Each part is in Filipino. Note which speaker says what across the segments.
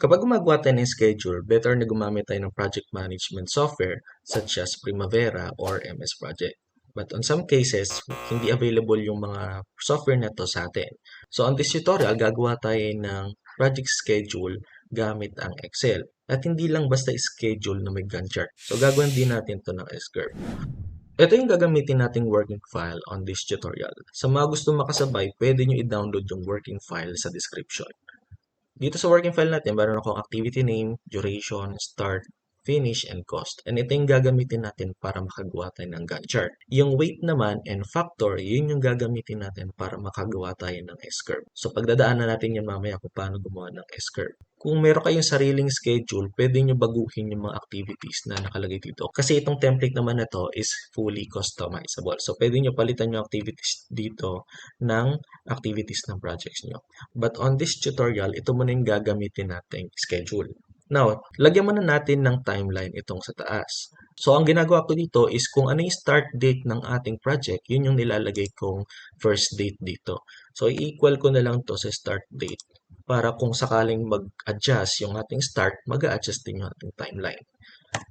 Speaker 1: Kapag gumagawa tayo ng schedule, better na gumamit tayo ng project management software such as Primavera or MS Project. But on some cases, hindi available yung mga software na to sa atin. So on this tutorial, gagawa tayo ng project schedule gamit ang Excel. At hindi lang basta schedule na may Gantt chart. So gagawin din natin to ng S-curve. Ito yung gagamitin nating working file on this tutorial. Sa mga gusto makasabay, pwede nyo i-download yung working file sa description. Dito sa working file natin, meron akong activity name, duration, start, finish, and cost. And ito yung gagamitin natin para makagawa tayo ng Gantt chart. Yung weight naman and factor, yun yung gagamitin natin para makagawa tayo ng S-curve. So pagdadaanan natin yan mamaya kung paano gumawa ng S-curve. Kung meron kayong sariling schedule, pwede nyo baguhin yung mga activities na nakalagay dito. Kasi itong template naman na to is fully customizable. So pwede nyo palitan yung activities dito ng activities ng projects nyo. But on this tutorial, ito muna yung gagamitin nating schedule. Now, lagyan muna natin ng timeline itong sa taas. So, ang ginagawa ko dito is kung ano yung start date ng ating project, yun yung nilalagay kong first date dito. So, i-equal ko na lang to sa start date para kung sakaling mag-adjust yung ating start, mag-a-adjust din yung ating timeline.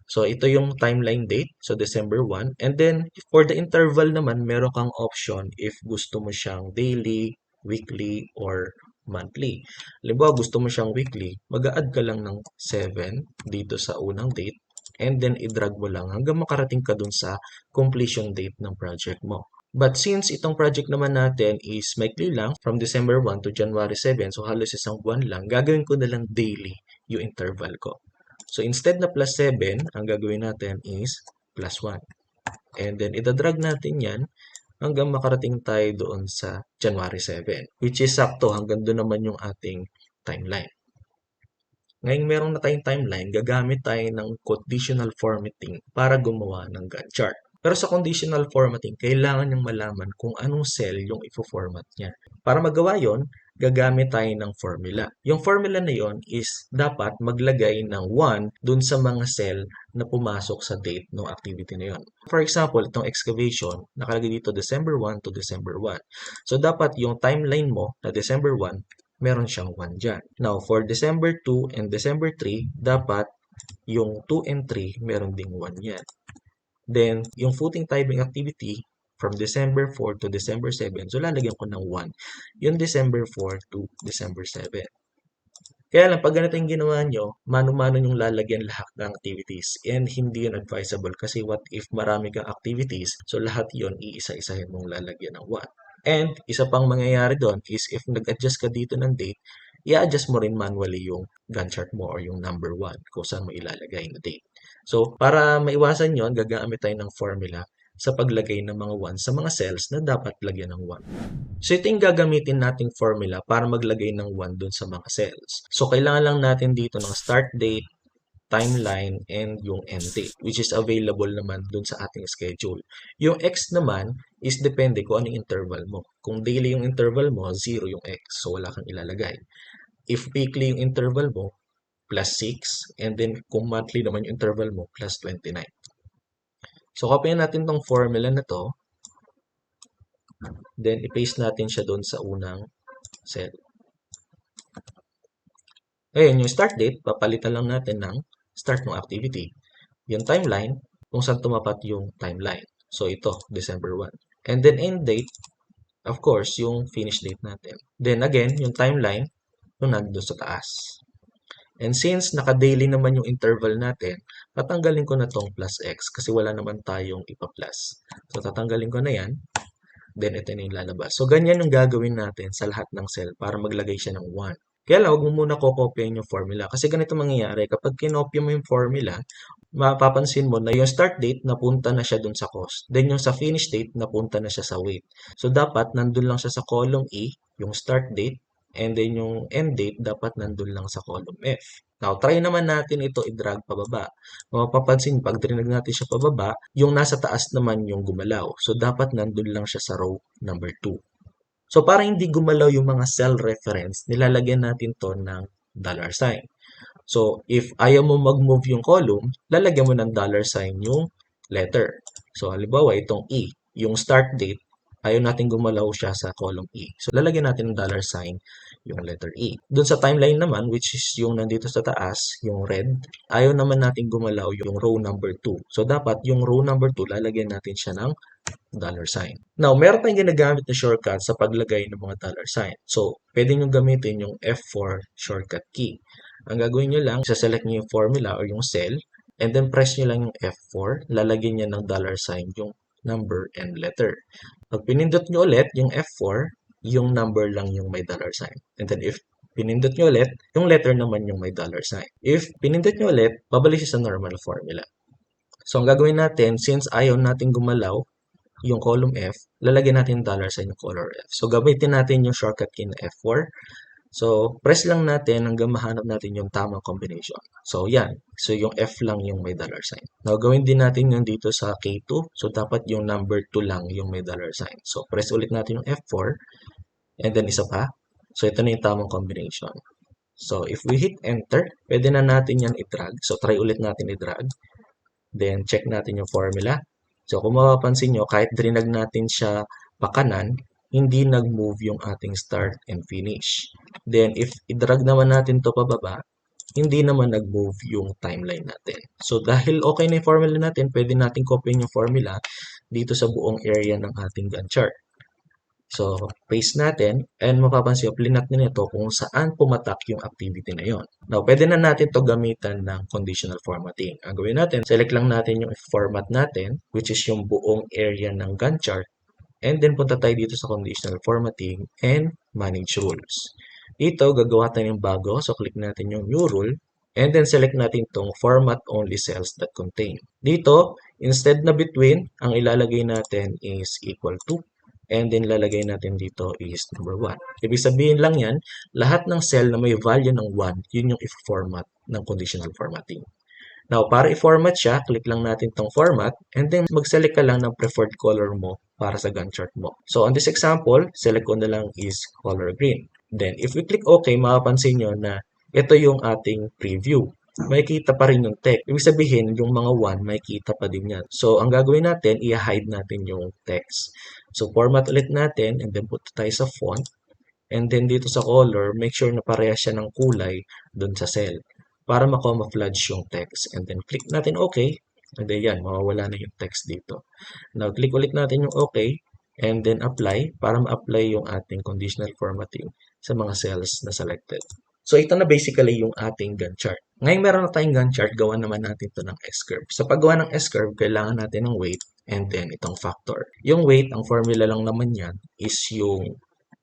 Speaker 1: So, ito yung timeline date. So, December 1. And then, for the interval naman, meron kang option if gusto mo siyang daily, weekly, or monthly. Halimbawa, gusto mo siyang weekly, mag-a-add ka lang ng 7 dito sa unang date. And then, i-drag mo lang hanggang makarating ka dun sa completion date ng project mo. But since itong project naman natin is maikli lang, from December 1 to January 7, so halos isang buwan lang, gagawin ko na lang daily yung interval ko. So, instead na plus 7, ang gagawin natin is plus 1. And then, itadrag natin yan hanggang makarating tayo doon sa January 7, which is sakto hanggang doon naman yung ating timeline. Ngayong meron na tayong timeline, gagamit tayo ng conditional formatting para gumawa ng Gantt chart. Pero sa conditional formatting, kailangan niyang malaman kung anong cell yung i-format niya. Para magawa yon, gagamit tayo ng formula. Yung formula na yon is dapat maglagay ng 1 dun sa mga cell na pumasok sa date ng activity na yon. For example, itong excavation, nakalagay dito December 1 to December 1. So, dapat yung timeline mo na December 1, meron siyang 1 dyan. Now, for December 2 and December 3, dapat yung 2 and 3, meron ding 1 yan. Then, yung footing typing activity, from December 4 to December 7, so lalagyan ko ng 1. Yung December 4 to December 7. Kaya lang, pag ganito yung ginawa nyo, mano-mano yung lalagyan lahat ng activities. And hindi yun advisable kasi what if marami kang activities, so lahat yun, iisa-isahin mong lalagyan ng 1. And, isa pang mangyayari doon is if nag-adjust ka dito ng date, i-adjust mo rin manually yung Gantt chart mo or yung number 1 kung saan mo ilalagay na date. So, para maiwasan yon, gagamit tayo ng formula sa paglagay ng mga 1 sa mga cells na dapat lagyan ng 1. So, ito yung gagamitin nating formula para maglagay ng 1 dun sa mga cells. So, kailangan lang natin dito ng start date, timeline, and yung end date, which is available naman dun sa ating schedule. Yung X naman is depende kung anong interval mo. Kung daily yung interval mo, 0 yung X. So, wala kang ilalagay. If weekly yung interval mo, plus 6. And then, kung monthly naman yung interval mo, plus 29. So, copyin natin tong formula na to. Then, i-paste natin siya doon sa unang cell. Ngayon, yung start date, papalitan lang natin ng start ng activity. Yung timeline, kung saan tumapat yung timeline. So, ito, December 1. And then, end date, of course, yung finish date natin. Then, again, yung timeline, yung nandun sa taas. And since naka-daily naman yung interval natin, tatanggalin ko na tong plus x kasi wala naman tayong ipa-plus. So, tatanggalin ko na yan. Then, ito na yung lalabas. So, ganyan yung gagawin natin sa lahat ng cell para maglagay siya ng 1. Kaya lang, huwag mo muna kokopyahin yung formula. Kasi ganito mangyayari. Kapag kinopya mo yung formula, mapapansin mo na yung start date, napunta na siya dun sa cost. Then, yung sa finish date, napunta na siya sa weight. So, dapat nandun lang siya sa column E, yung start date, and then yung end date, dapat nandun lang sa column F. Now, try naman natin ito i-drag pababa. Mapapansin, pag drinag natin siya pababa, yung nasa taas naman yung gumalaw. So, dapat nandun lang siya sa row number 2. So, para hindi gumalaw yung mga cell reference, nilalagyan natin to ng $sign. So, if ayaw mo mag-move yung column, lalagyan mo ng $sign yung letter. So, halimbawa, itong E, yung start date, ayaw natin gumalaw siya sa column E. So, lalagyan natin ng $sign yung letter E. Doon sa timeline naman, which is yung nandito sa taas, yung red, ayaw naman natin gumalaw yung row number 2. So, dapat yung row number 2, lalagyan natin siya ng $sign. Now, meron tayong ginagamit na shortcut sa paglagay ng mga $sign. So, pwede nyo gamitin yung F4 shortcut key. Ang gagawin nyo lang, isa-select nyo yung formula or yung cell, and then press nyo lang yung F4, lalagyan nyo ng $sign yung number and letter. Pag pinindot nyo ulit yung F4, yung number lang yung may $sign. And then if pinindot nyo ulit, yung letter naman yung may $sign. If pinindot nyo ulit, babalik siya sa normal formula. So, ang gagawin natin, since ayaw natin gumalaw yung column F, lalagyan natin $sign yung color F. So, gamitin natin yung shortcut key na F4. So, press lang natin hanggang mahanap natin yung tamang combination. So, yan. So, yung F lang yung may $sign. Now, gawin din natin yung dito sa K2. So, dapat yung number 2 lang yung may $sign. So, press ulit natin yung F4. And then, isa pa. So, ito na yung tamang combination. So, if we hit enter, pwede na natin yan i-drag. So, try ulit natin i-drag. Then, check natin yung formula. So, kung mapapansin nyo, kahit drinag natin siya pakanan, hindi nag-move yung ating start and finish. Then, if i-drag naman natin to pababa, hindi naman nag-move yung timeline natin. So, dahil okay na yung formula natin, pwede natin copyin yung formula dito sa buong area ng ating Gantt chart. So, paste natin, and mapapansin, plinat na nito kung saan pumatak yung activity na yon. Now, pwede na natin to gamitan ng conditional formatting. Ang gawin natin, select lang natin yung format natin, which is yung buong area ng Gantt chart. And then, punta tayo dito sa conditional formatting and manage rules. Dito, gagawa tayo ng bago. So, click natin yung new rule. And then, select natin itong format only cells that contain. Dito, instead na between, ang ilalagay natin is equal to. And then, lalagay natin dito is number 1. Ibig sabihin lang yan, lahat ng cell na may value ng 1, yun yung i-format ng conditional formatting. Now, para i-format siya, click lang natin tong format, and then mag-select ka lang ng preferred color mo para sa Gantt chart mo. So, on this example, select ko na lang is color green. Then, if we click OK, mapapansin nyo na ito yung ating preview. Makikita pa rin yung text. Ibig sabihin, yung mga 1, makikita pa din yan. So, ang gagawin natin, i-hide natin yung text. So, format ulit natin, and then punta tayo sa font. And then dito sa color, make sure na parehas siya ng kulay dun sa cell para ma-camouflage yung text. And then click natin OK. And then yan, mawawala na yung text dito. Now, click ulit natin yung OK. And then apply para ma-apply yung ating conditional formatting sa mga cells na selected. So, ito na basically yung ating Gantt chart. Ngayon meron na tayong Gantt chart, gawa naman natin ito ng S-curve. Sa paggawa ng S-curve, kailangan natin ng weight and then itong factor. Yung weight, ang formula lang naman yan is yung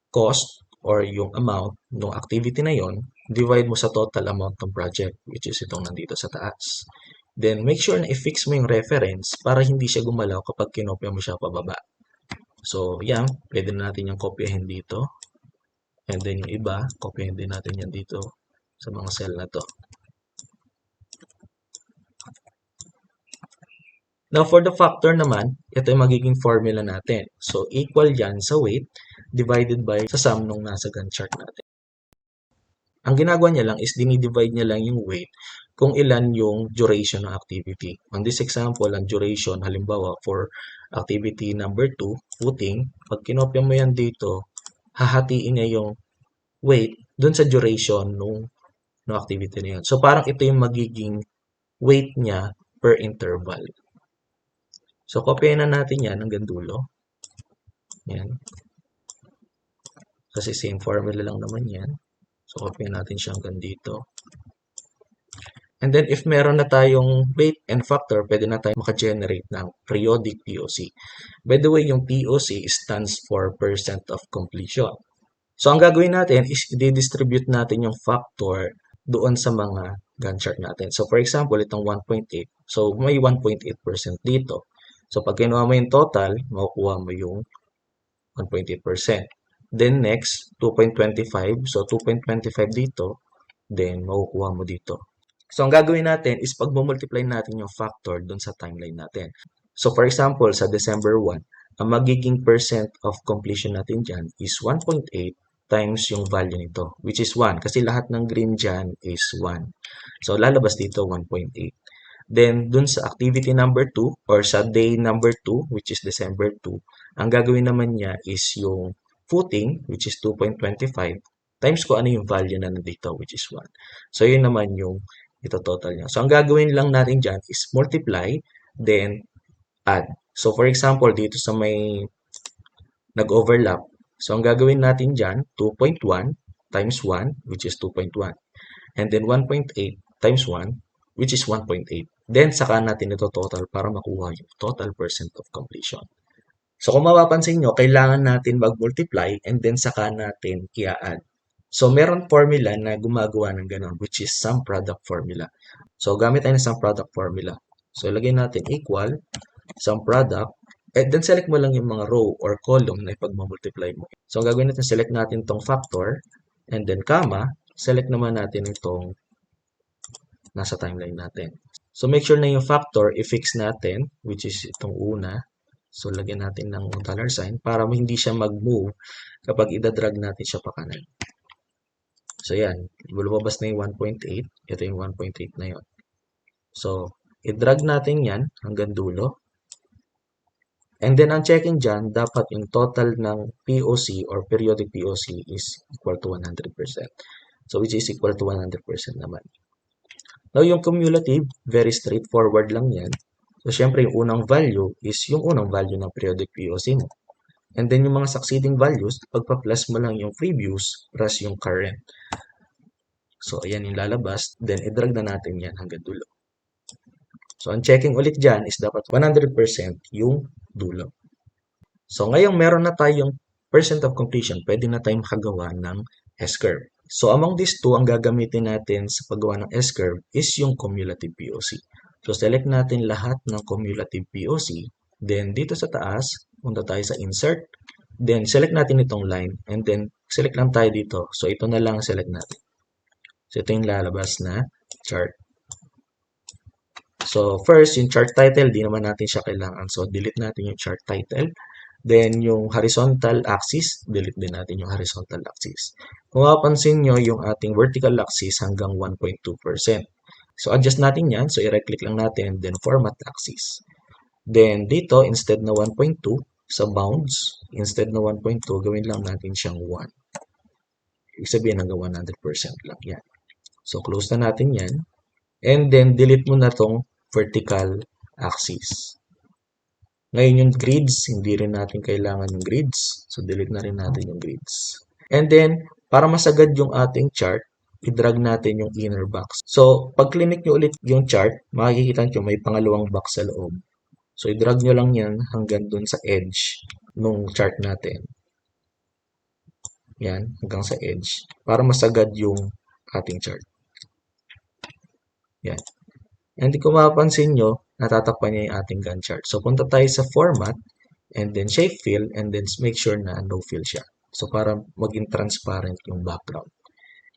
Speaker 1: cost or yung amount ng activity na yon, divide mo sa total amount ng project, which is itong nandito sa taas. Then, make sure na i-fix mo yung reference para hindi siya gumalaw kapag kinopya mo siya pababa. So, yan. Pwede na natin yung kopyahin dito. And then, yung iba, kopyahin din natin yan dito sa mga cell na to. Now, for the factor naman, ito yung magiging formula natin. So, equal yan sa weight divided by sa sum nung nasa Gantt chart natin. Ang ginagawa niya lang is dinidivide niya lang yung weight kung ilan yung duration ng activity. On this example, ang duration, halimbawa, for activity number 2, footing, pag kinopya mo yan dito, hahatiin niya yung weight dun sa duration nung activity na yun. So, parang ito yung magiging weight niya per interval. So, kopyahin na natin yan hanggang dulo. Yan. Kasi same formula lang naman yan. So, kopyahin natin siya hanggang dito. And then, if meron na tayong weight and factor, pwede na tayo maka-generate ng periodic POC. By the way, yung POC stands for percent of completion. So, ang gagawin natin is i-distribute natin yung factor doon sa mga Gantt chart natin. So, for example, itong 1.8. So, may 1.8% dito. So, pag kinuha mo yung total, makukuha mo yung 1.8%. Then, next, 2.25. So, 2.25 dito. Then, makukuha mo dito. So, ang gagawin natin is pag-multiply natin yung factor dun sa timeline natin. So, for example, sa December 1, ang magiging percent of completion natin dyan is 1.8 times yung value nito, which is 1. Kasi lahat ng green dyan is 1. So, lalabas dito 1.8. Then, dun sa activity number 2 or sa day number 2, which is December 2, ang gagawin naman niya is yung footing, which is 2.25, times ko ano yung value na nandito, which is 1. So, yun naman yung ito total niya. So, ang gagawin lang natin dyan is multiply, then add. So, for example, dito sa may nag-overlap. So, ang gagawin natin dyan, 2.1 times 1, which is 2.1. And then 1.8 times 1, which is 1.8. Then, saka natin ito total para makuha yung total percent of completion. So, kung mapapansin nyo, kailangan natin mag-multiply and then saka natin i-add. So, meron formula na gumagawa ng ganun, which is sum product formula. So, gamit tayo ng sum product formula. So, ilagay natin equal sum product, and then select mo lang yung mga row or column na ipag-multiply mo. So, ang gagawin natin, select natin itong factor, and then comma, select naman natin itong nasa timeline natin. So, make sure na yung factor, i-fix natin, which is itong una. So, lagyan natin ng $sign para hindi siya mag-move kapag idadrag natin siya pa kanan. So, yan. Lumabas na yung 1.8. Ito yung 1.8 na yun. So, i-drag natin yan hanggang dulo. And then, ang checking dyan, dapat yung total ng POC or periodic POC is equal to 100%. So, which is equal to 100% naman. Now, yung cumulative, very straightforward lang yan. So, syempre, yung unang value is yung unang value ng periodic POC mo. And then, yung mga succeeding values, pagpa-plus mo lang yung previous plus yung current. So, ayan yung lalabas. Then, i-drag na natin yan hanggang dulo. So, ang checking ulit dyan is dapat 100% yung dulo. So, ngayong meron na tayong percent of completion, pwede na tayong makagawa ng S-curve. So, among these two, ang gagamitin natin sa paggawa ng S-curve is yung cumulative POC. So, select natin lahat ng cumulative POC. Then, dito sa taas, punta tayo sa insert. Then, select natin itong line. And then, select lang tayo dito. So, ito na lang select natin. So, ito yung lalabas na chart. So, first, yung chart title, di naman natin siya kailangan. So, delete natin yung chart title. Then, yung horizontal axis, delete din natin yung horizontal axis. Kung mapapansin nyo, yung ating vertical axis hanggang 1.2%. So, adjust natin yan. So, i-right click lang natin, then format axis. Then, dito, instead na 1.2, sa bounds, instead na 1.2, gawin lang natin siyang 1. Ibig sabihin, hanggang 100% lang yan. So, close na natin yan. And then, delete mo na tong vertical axis. Ngayon yung grids, hindi rin natin kailangan yung grids. So, delete na rin natin yung grids. And then, para masagad yung ating chart, i-drag natin yung inner box. So, pag clinic nyo ulit yung chart, makikita nyo may pangalawang box sa loob. So, i-drag nyo lang yan hanggang dun sa edge nung chart natin. Yan, hanggang sa edge. Para masagad yung ating chart. Yan. And kung mapapansin nyo, natatakpan niya yung ating Gantt chart. So, punta tayo sa format, and then shape fill, and then make sure na no fill siya. So, para maging transparent yung background.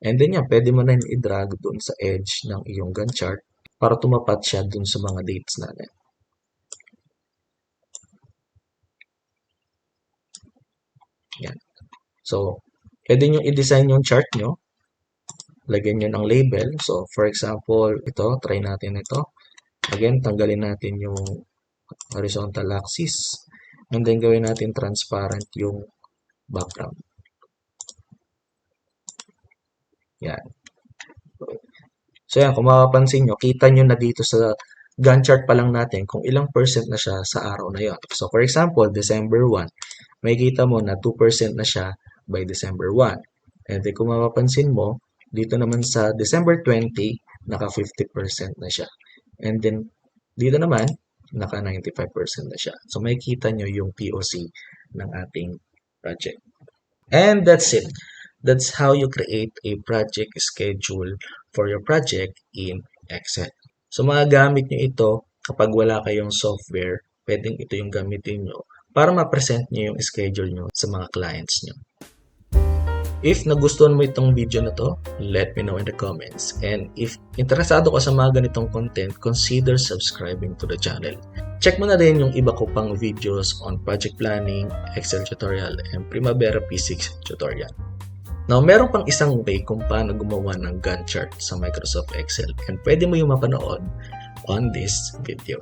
Speaker 1: And then yan, pwede mo na i-drag dun sa edge ng iyong Gantt chart para tumapat siya dun sa mga dates natin. Yan. So, pwede nyo i-design yung chart nyo. Lagyan nyo ng label. So, for example, ito, try natin ito. Again, tanggalin natin yung horizontal axis. And then, gawin natin transparent yung background. Yan. So, yan, kung mapapansin nyo, kita nyo na dito sa Gantt chart pa lang natin kung ilang percent na siya sa araw na yon. So, for example, December 1, may kita mo na 2% na siya by December 1. And then, kung mapapansin mo, dito naman sa December 20, naka 50% na siya. And then, dito naman, naka 95% na siya. So, makikita nyo yung POC ng ating project. And that's it. That's how you create a project schedule for your project in Excel. So, magagamit nyo ito kapag wala kayong software, pwedeng ito yung gamitin nyo para ma-present nyo yung schedule nyo sa mga clients nyo. If nagustuhan mo itong video na to, let me know in the comments. And if interesado ka sa mga ganitong content, consider subscribing to the channel. Check mo na rin yung iba ko pang videos on project planning, Excel tutorial, and Primavera P6 tutorial. Now, meron pang isang way kung paano gumawa ng Gantt chart sa Microsoft Excel. And pwede mo yung mapanood on this video.